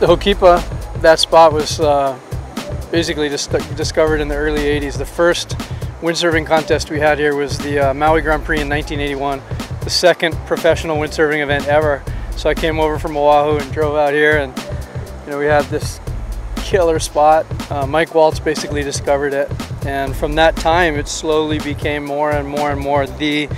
The Hokipa, that spot was basically discovered in the early 80s. The first windsurfing contest we had here was the Maui Grand Prix in 1981, the second professional windsurfing event ever. So I came over from Oahu and drove out here, and we had this killer spot. Mike Waltz basically discovered it, and from that time it slowly became more and more and more the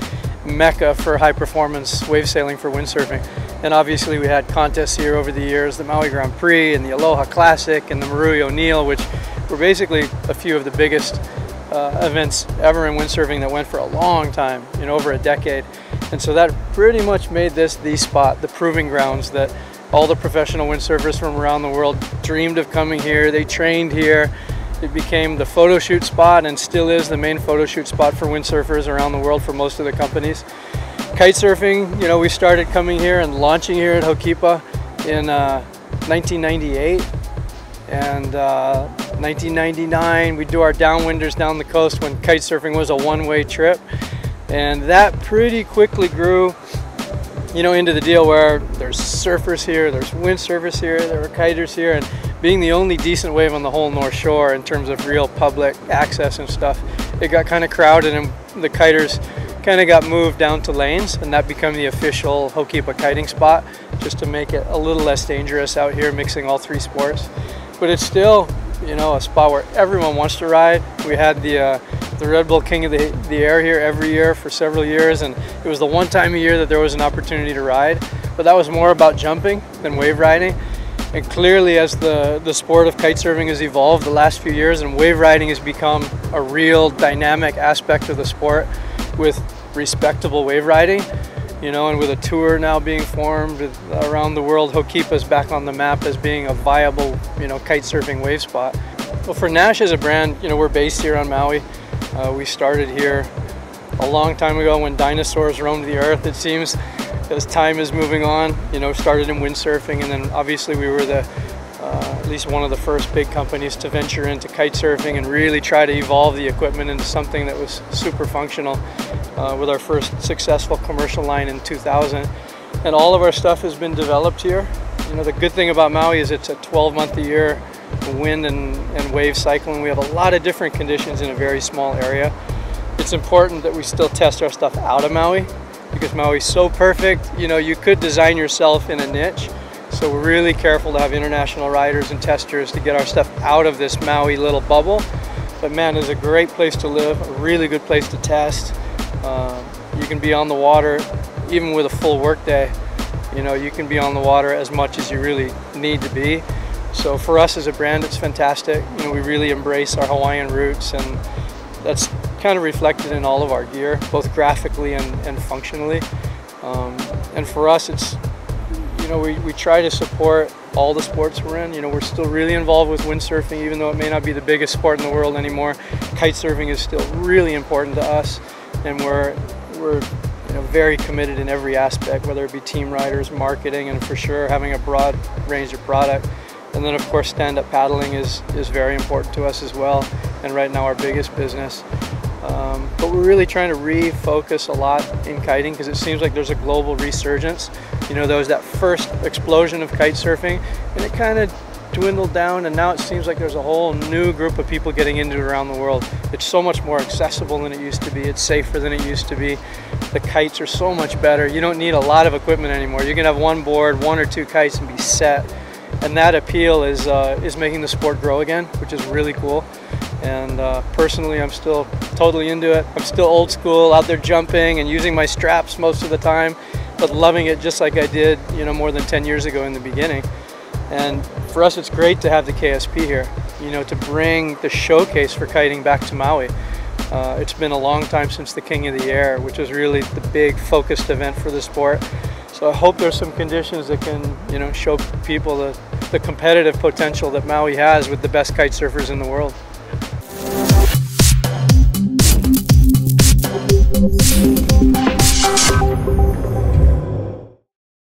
mecca for high performance wave sailing for windsurfing. And obviously we had contests here over the years, the Maui Grand Prix and the Aloha Classic and the Marui O'Neill, which were basically a few of the biggest events ever in windsurfing that went for a long time, over a decade. And so that pretty much made this the spot, the proving grounds that all the professional windsurfers from around the world dreamed of coming here. They trained here. It became the photo shoot spot and still is the main photo shoot spot for windsurfers around the world for most of the companies. Kite surfing, we started coming here and launching here at Hokipa in 1998, and 1999 we do our downwinders down the coast when kite surfing was a one-way trip, and that pretty quickly grew into the deal where there's surfers here, there's windsurfers here, there were kiters here, and being the only decent wave on the whole North Shore in terms of real public access and stuff, it got kind of crowded, and the kiters kind of got moved down to lanes, and that became the official Hokipa kiting spot, just to make it a little less dangerous out here mixing all three sports. But it's still, a spot where everyone wants to ride. We had the Red Bull King of the Air here every year for several years, and it was the one time a year that there was an opportunity to ride. But that was more about jumping than wave riding. And clearly, as the sport of kite surfing has evolved the last few years, and wave riding has become a real dynamic aspect of the sport with respectable wave riding, and with a tour now being formed around the world, Hokipa's back on the map as being a viable, kite surfing wave spot. Well, for Naish as a brand, we're based here on Maui. We started here a long time ago when dinosaurs roamed the earth, it seems. As time is moving on, started in windsurfing, and then obviously we were at least one of the first big companies to venture into kite surfing and really try to evolve the equipment into something that was super functional with our first successful commercial line in 2000. And all of our stuff has been developed here. The good thing about Maui is it's a 12-month-a-year wind and wave cycle, and we have a lot of different conditions in a very small area. It's important that we still test our stuff out of Maui, because Maui's so perfect, you could design yourself in a niche. So we're really careful to have international riders and testers to get our stuff out of this Maui little bubble. But man, it's a great place to live, a really good place to test. You can be on the water, even with a full work day. You can be on the water as much as you really need to be. So for us as a brand, it's fantastic. We really embrace our Hawaiian roots, and that's kind of reflected in all of our gear, both graphically and functionally. And for us, it's, we try to support all the sports we're in. We're still really involved with windsurfing, even though it may not be the biggest sport in the world anymore. Kite surfing is still really important to us, and we're very committed in every aspect, whether it be team riders, marketing, and for sure having a broad range of product. And then of course stand-up paddling is very important to us as well, and right now our biggest business. But we're really trying to refocus a lot in kiting, because it seems like there's a global resurgence. There was that first explosion of kite surfing, and it kind of dwindled down, and now it seems like there's a whole new group of people getting into it around the world. It's so much more accessible than it used to be. It's safer than it used to be. The kites are so much better. You don't need a lot of equipment anymore. You can have one board, one or two kites, and be set. And that appeal is making the sport grow again, which is really cool. And personally, I'm still totally into it. I'm still old school, out there jumping and using my straps most of the time, but loving it just like I did, more than 10 years ago in the beginning. And for us, it's great to have the KSP here, to bring the showcase for kiting back to Maui. It's been a long time since the King of the Air, which was really the big focused event for the sport. So I hope there's some conditions that can, show people the competitive potential that Maui has with the best kite surfers in the world.